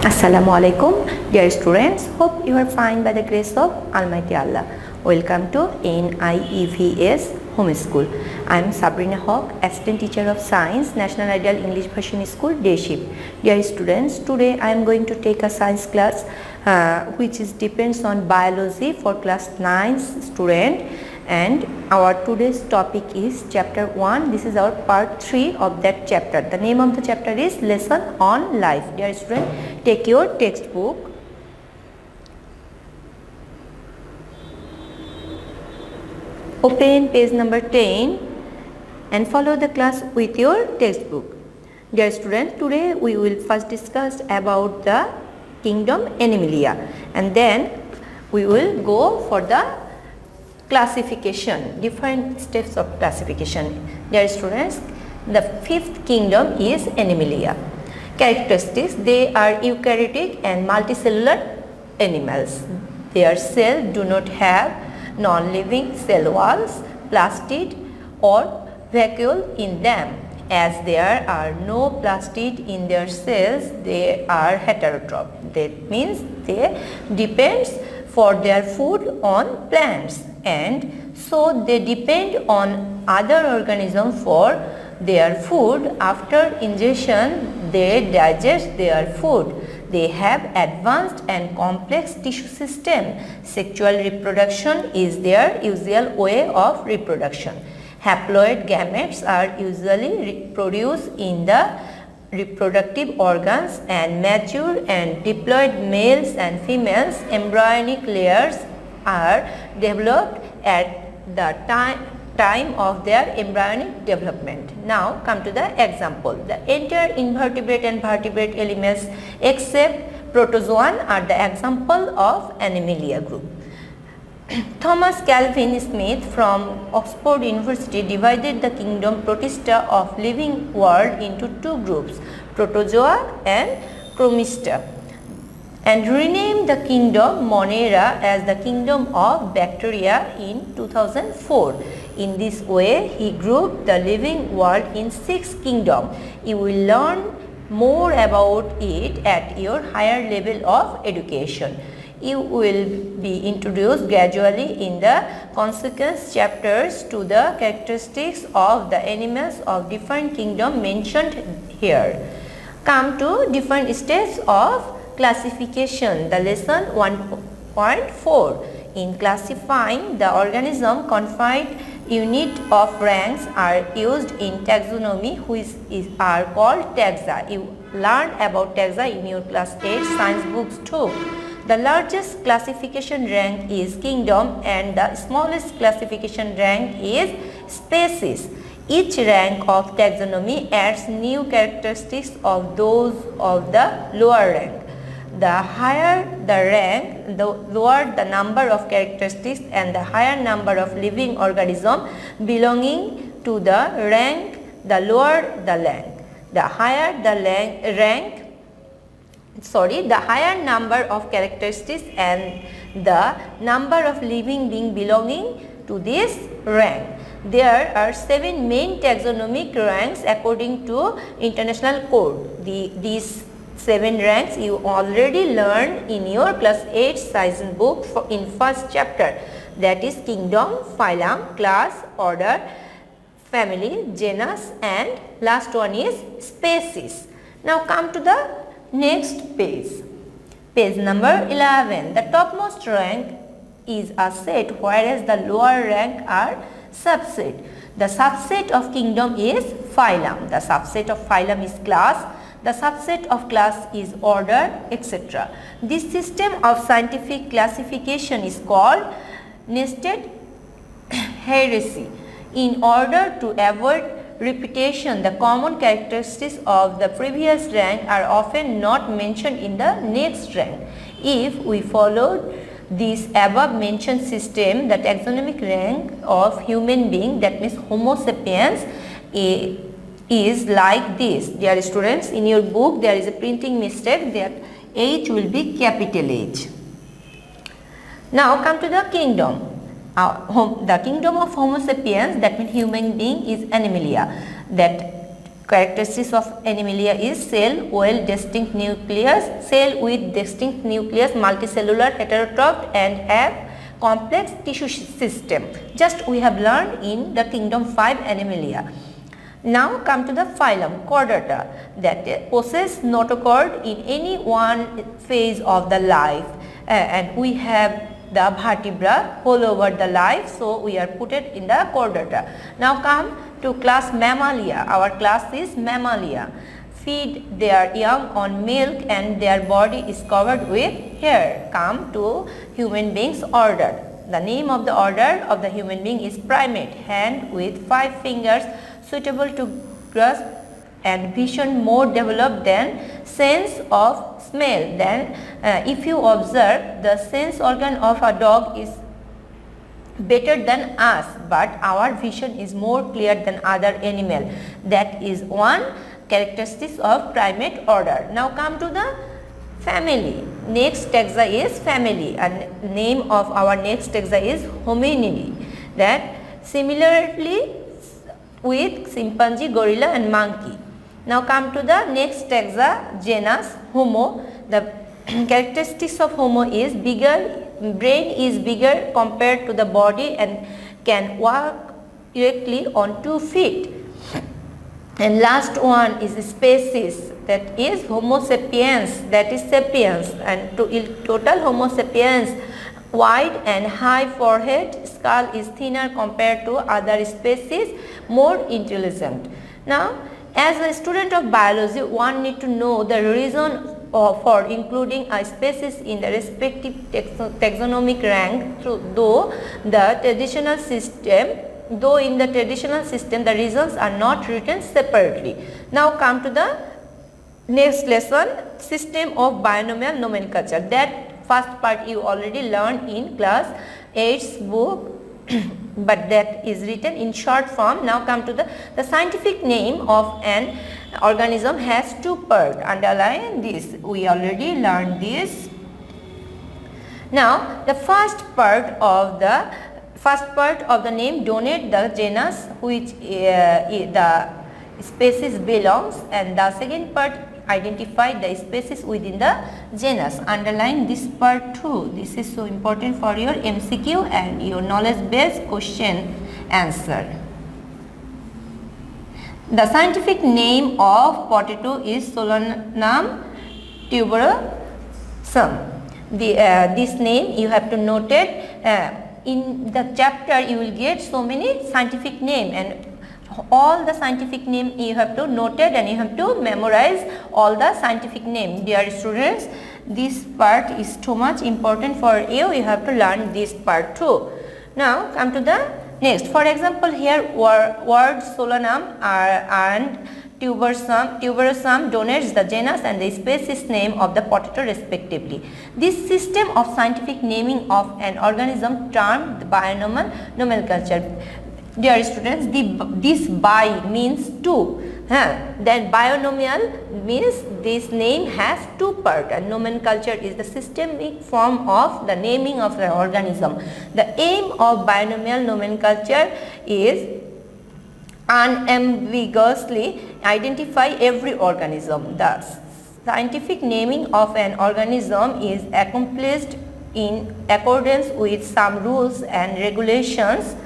Assalamu alaikum, dear students. Hope you are fine by the grace of Almighty Allah. Welcome to NIEVS Home School. I am Sabrina Hawk, Assistant Teacher of Science, National Ideal English Version School, Day Shift. Dear students, today I am going to take a science class which depends on biology for class 9 student, and our today's topic is chapter 1. This is our part 3 of that chapter. The name of the chapter is Lesson on Life. Dear student, take your textbook. Open page number 10 and follow the class with your textbook. Dear student, today we will first discuss about the kingdom Animalia, and then we will go for the classification, different steps of classification. Dear students, the fifth kingdom is Animalia. Characteristics: they are eukaryotic and multicellular animals. Their cells do not have non-living cell walls, plastid or vacuole in them. As there are no plastid in their cells, they are heterotroph. That means they depend for their food on plants, and so they depend on other organisms for their food. After ingestion, they digest their food. They have advanced and complex tissue system. Sexual reproduction is their usual way of reproduction. Haploid gametes are usually produced in the reproductive organs, and mature and diploid males and females embryonic layers are developed at the time of their embryonic development. Now come to the example. The entire invertebrate and vertebrate elements except protozoan are the example of Animalia group. Thomas Calvin Smith from Oxford University divided the kingdom Protista of living world into two groups, Protozoa and Chromista, and renamed the kingdom Monera as the kingdom of bacteria in 2004. In this way, he grouped the living world in 6 kingdoms. You will learn more about it at your higher level of education. You will be introduced gradually in the consequent chapters to the characteristics of the animals of different kingdoms mentioned here. Come to different stages of classification. The lesson 1.4. In classifying the organism, confined unit of ranks are used in taxonomy, which are called taxa. You learned about taxa in your class 8 science books too. The largest classification rank is kingdom, and the smallest classification rank is species. Each rank of taxonomy adds new characteristics of those of the lower rank. The higher the rank, the lower the number of characteristics, and the higher number of living organisms belonging to the rank, the lower the rank. The higher the the higher number of characteristics and the number of living beings belonging to this rank. There are 7 main taxonomic ranks according to international code. These 7 ranks you already learned in your class 8 science book in first chapter, that is kingdom, phylum, class, order, family, genus, and last one is species. Now come to the next page. Page number 11. The topmost rank is a set, whereas the lower rank are subset. The subset of kingdom is phylum. The subset of phylum is class. The subset of class is order, etc. This system of scientific classification is called nested hierarchy. In order to avoid repetition, the common characteristics of the previous rank are often not mentioned in the next rank. If we followed this above mentioned system, the taxonomic rank of human being, that means Homo sapiens, is like this. Dear students, in your book there is a printing mistake, that H will be capital H. Now come to the kingdom. The kingdom of Homo sapiens, that means human being, is Animalia. That Characteristics of Animalia is cell with distinct nucleus, multicellular, heterotroph, and have complex tissue system. Just we have learned in the kingdom 5 Animalia. Now come to the phylum Chordata, that possess notochord in any one phase of the life, and we have the vertebra all over the life, so we are put it in the Chordata. Now come to class Mammalia. Our class is Mammalia. Feed their young on milk and their body is covered with hair. Come to human beings order. The name of the order of the human being is primate, hand with 5 fingers, suitable to grasp and vision more developed than sense of smell. Then if you observe, the sense organ of a dog is better than us, but our vision is more clear than other animal. That is one characteristic of primate order. Now come to the family. Next taxa is family, and name of our next taxa is Hominidae. That similarly with chimpanzee, gorilla and monkey. Now come to the next taxa, genus Homo. The characteristics of Homo is bigger, brain is bigger compared to the body and can walk directly on 2 feet. And last one is species, that is Homo sapiens, that is sapiens, and total Homo sapiens, wide and high forehead, skull is thinner compared to other species, more intelligent. Now as a student of biology, one need to know the reason for including a species in the respective taxonomic rank, though in the traditional system the reasons are not written separately. Now come to the next lesson, system of binomial nomenclature. That first part you already learned in class 8's book, but that is written in short form. Now come to the scientific name of an organism has 2 parts. Underline this, we already learned this. Now the first part of the name denote the genus which the species belongs, and the second part identify the species within the genus. Underline this part too. This is so important for your MCQ and your knowledge based question answer. The scientific name of potato is Solanum tuberosum. This name you have to note it. In the chapter you will get so many scientific name, and all the scientific name you have to note it, and you have to memorize all the scientific name. Dear students, this part is too much important for you. You have to learn this part too. Now come to the next. For example, here word Solanum and tuberosum denotes the genus and the species name of the potato respectively. This system of scientific naming of an organism termed the binomial nomenclature. Dear students, this bi means 2. Then binomial means this name has 2 parts, and nomenclature is the systemic form of the naming of the organism. The aim of binomial nomenclature is unambiguously identify every organism. The scientific naming of an organism is accomplished in accordance with some rules and regulations.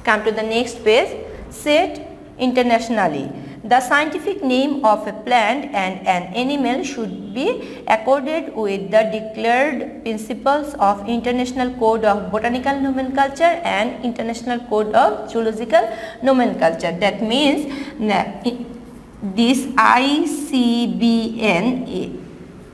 Come to the next page. Set internationally. The scientific name of a plant and an animal should be accorded with the declared principles of International Code of Botanical Nomenclature and International Code of Zoological Nomenclature. That means this ICBN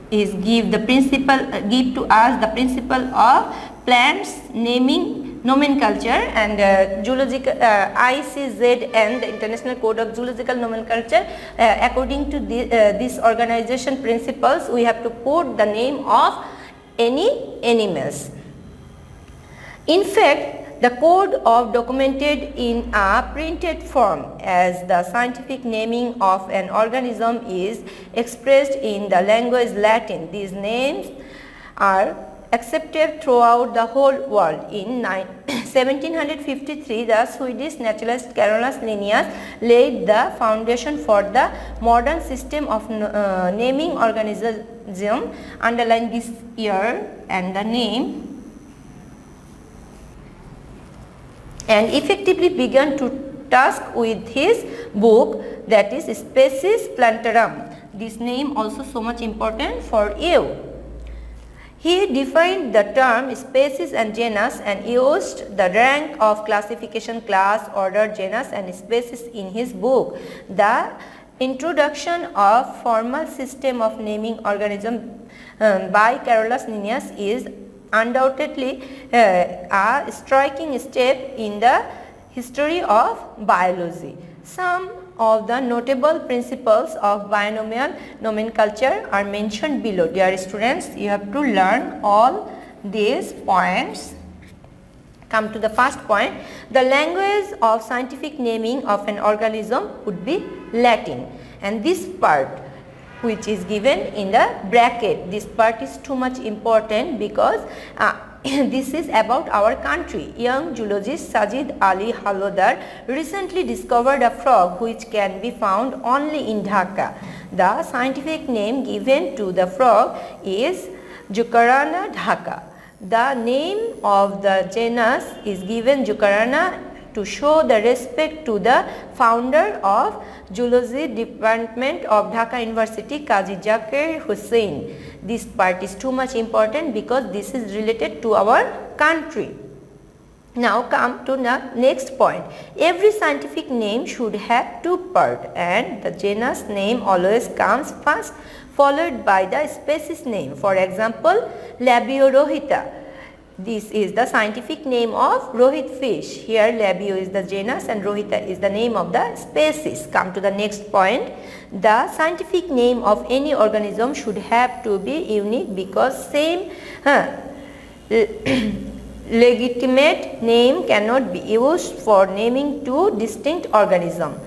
is give to us the principle of plants naming nomenclature, and zoological ICZN, the International Code of Zoological Nomenclature, according to this organization principles, we have to put the name of any animals. In fact, the code of documented in a printed form as the scientific naming of an organism is expressed in the language Latin. These names are accepted throughout the whole world. In 1753, the Swedish naturalist Carolus Linnaeus laid the foundation for the modern system of naming organism. Underline this year and the name, and effectively began to task with his book, that is Species Plantarum. This name also so much important for you. He defined the term species and genus and used the rank of classification class, order, genus and species in his book. The introduction of formal system of naming organism by Carolus Linnaeus is undoubtedly a striking step in the history of biology. Some of the notable principles of binomial nomenclature are mentioned below. Dear students, you have to learn all these points. Come to the first point. The language of scientific naming of an organism would be Latin, and this part which is given in the bracket, this part is too much important because this is about our country. Young zoologist Sajid Ali Halodar recently discovered a frog which can be found only in Dhaka. The scientific name given to the frog is Jucarana dhaka. The name of the genus is given Jucarana to show the respect to the founder of Zoology Department of Dhaka University, Qazi Zakir Hussain. This part is too much important because this is related to our country. Now come to the next point. Every scientific name should have two parts, and the genus name always comes first, followed by the species name. For example, Labiorohita. This is the scientific name of Rohit fish. Here Labio is the genus and Rohita is the name of the species. Come to the next point. The scientific name of any organism should have to be unique because same legitimate name cannot be used for naming two distinct organisms.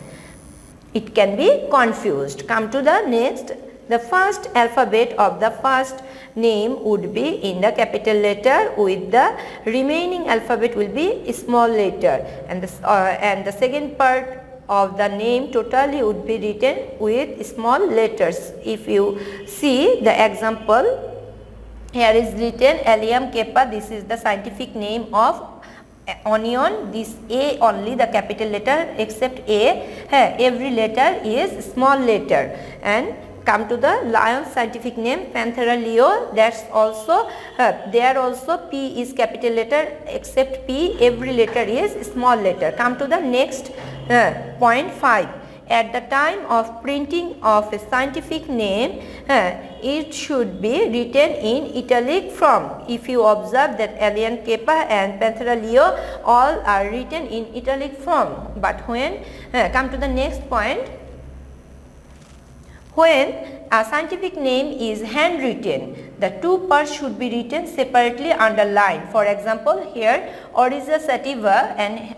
It can be confused. Come to the next. The first alphabet of the first name would be in the capital letter, with the remaining alphabet will be small letter, and the second part of the name totally would be written with small letters. If you see the example, here is written Allium cepa. This is the scientific name of onion. This A only the capital letter, except A, every letter is small letter. And come to the lion scientific name Panthera leo. That's also there also P is capital letter, except P every letter is small letter. Come to the next point 5. At the time of printing of a scientific name, it should be written in italic form. If you observe that Allium cepa and Panthera leo all are written in italic form, but when come to the next point, when a scientific name is handwritten, the two parts should be written separately underlined. For example, here Oryza sativa, and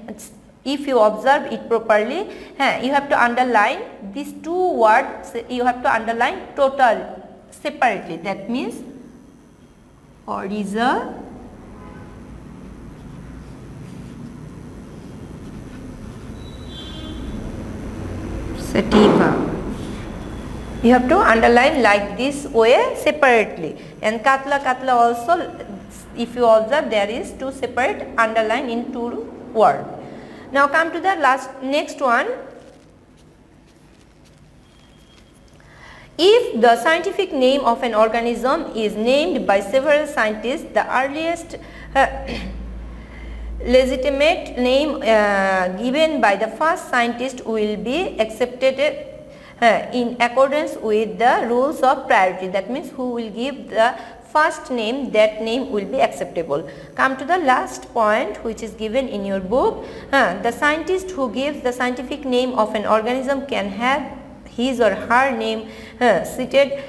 if you observe it properly, you have to underline these two words, you have to underline total separately. That means Oryza sativa. You have to underline like this way separately, and Katla also, if you observe, there is two separate underline in two words. Now come to the next one. If the scientific name of an organism is named by several scientists, the earliest legitimate name given by the first scientist will be accepted in accordance with the rules of priority. That means who will give the first name, that name will be acceptable. Come to the last point which is given in your book. The scientist who gives the scientific name of an organism can have his or her name cited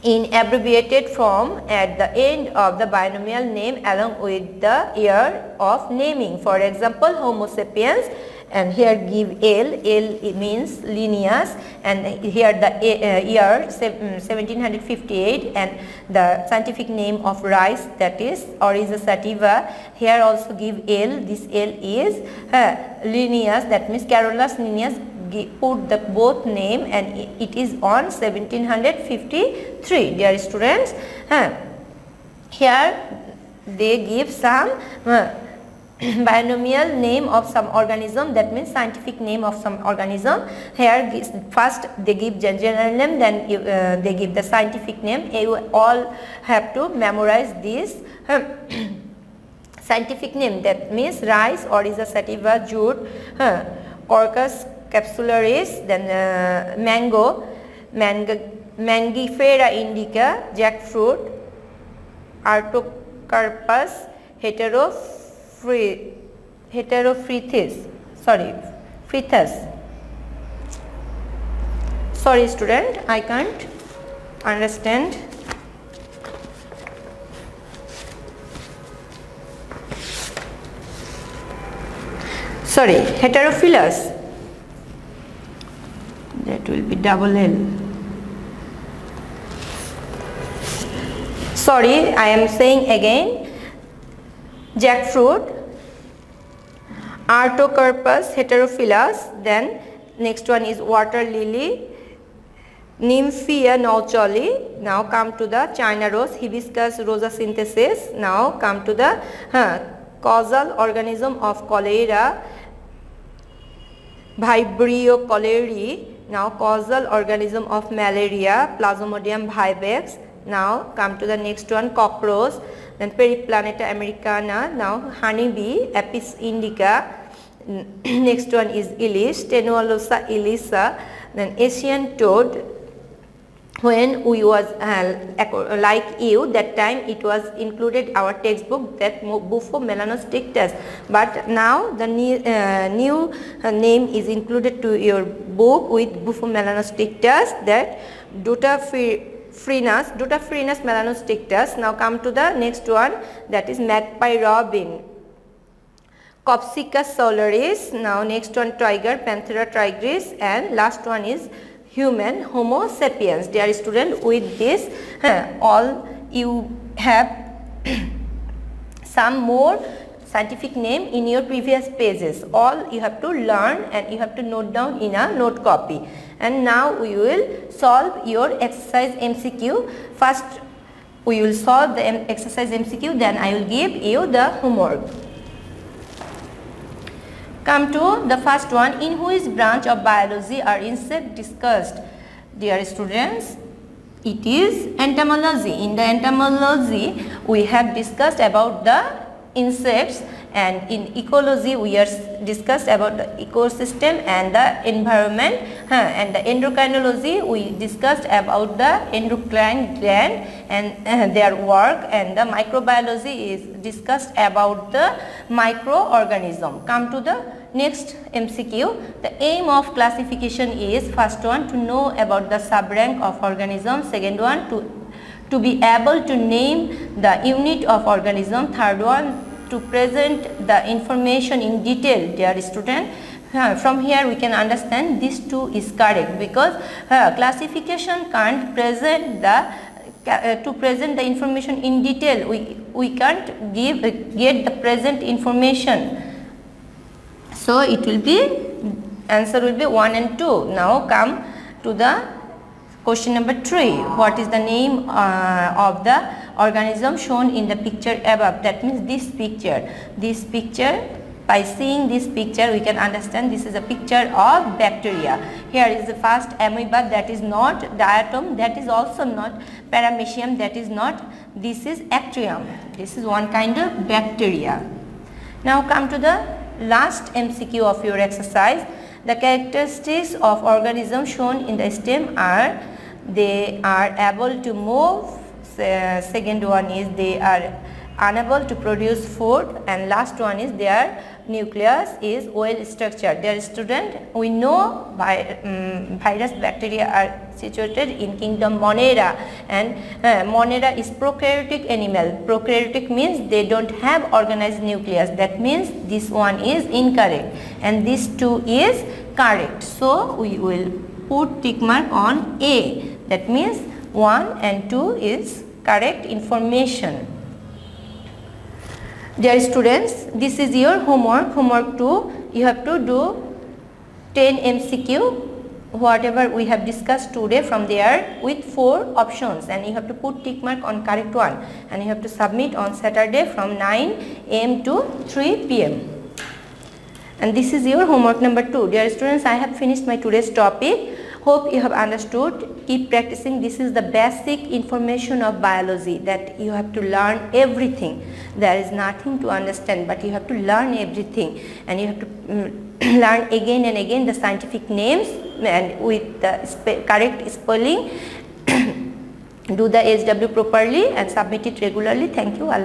in abbreviated form at the end of the binomial name along with the year of naming. For example, Homo sapiens and here give L. L means Linnaeus, and here the year 1758, and the scientific name of rice, that is Oryza sativa. Here also give L. This L is Linnaeus, that means Carolus Linnaeus put the both name, and it is on 1753. Dear students, here they give some binomial name of some organism, that means scientific name of some organism. Here first they give general name, then they give the scientific name. You all have to memorize this scientific name, that means rice, Oryza sativa, jute, Quercus capsularis, then mango, Mangifera indica, jackfruit, Artocarpus heterophytes. Sorry student, I can't understand. Sorry, heterophilus, that will be double L. Sorry, I am saying again, jackfruit, Artocarpus heterophilus, then next one is water lily, Nymphea naucholi. Now come to the China rose, Hibiscus rosasynthesis. Now come to the causal organism of cholera, Vibrio cholerae. Now causal organism of malaria, Plasmodium vivax. Now come to the next one, cockroach, then Periplaneta americana. Now honeybee, Apis indica. Next one is Illis, Tenualosa illisa. Then Asian toad. When we was like you, that time it was included our textbook, that Bufo melanostictus, but now the new name is included to your book with Bufo melanostictus, that Dutaphrinus melanostictus. Now come to the next one, that is magpie robin, Copsychus solaris. Now next one, tiger, Panthera tigris, and last one is human, Homo sapiens. Dear student, with this all you have some more scientific name in your previous pages. All you have to learn and you have to note down in a note copy. And now we will solve your exercise MCQ. First we will solve the exercise MCQ, then I will give you the homework. Come to the first one, in which branch of biology are insects discussed? Dear students, it is entomology. In the entomology, we have discussed about the insects, and in ecology we are discussed about the ecosystem and the environment, and the endocrinology we discussed about the endocrine gland and their work, and the microbiology is discussed about the microorganism. Come to the next MCQ. The aim of classification is, first one, to know about the subrank of organism, second one, to be able to name the unit of organism, third one, to present the information in detail. Dear student, from here we can understand this two is correct, because classification can't present the to present the information in detail, we can't get the present information. So it will be, answer will be 1 and 2. Now come to the question number 3. What is the name of the organism shown in the picture above? That means this picture. This picture, by seeing this picture we can understand this is a picture of bacteria. Here is the first amoeba, that is not diatom, that is also not paramecium, that is not, this is Actrium. This is one kind of bacteria. Now come to the last MCQ of your exercise. The characteristics of organisms shown in the stem are, they are able to move, second one is they are unable to produce food, and last one is their nucleus is well structured. Dear student, we know virus bacteria are situated in kingdom Monera, and Monera is prokaryotic animal. Prokaryotic means they don't have organized nucleus. That means this one is incorrect. and this 2 is correct. So we will put tick mark on A. That means 1 and 2 is correct information. Dear students, this is your homework. Homework 2. You have to do 10 MCQ. Whatever we have discussed today from there with 4 options, and you have to put tick mark on correct one, and you have to submit on Saturday from 9 AM to 3 PM. And this is your homework number 2. Dear students, I have finished my today's topic. Hope you have understood. Keep practicing. This is the basic information of biology, that you have to learn everything. There is nothing to understand, but you have to learn everything, and you have to learn again and again the scientific names and with the correct spelling. Do the SW properly and submit it regularly. Thank you.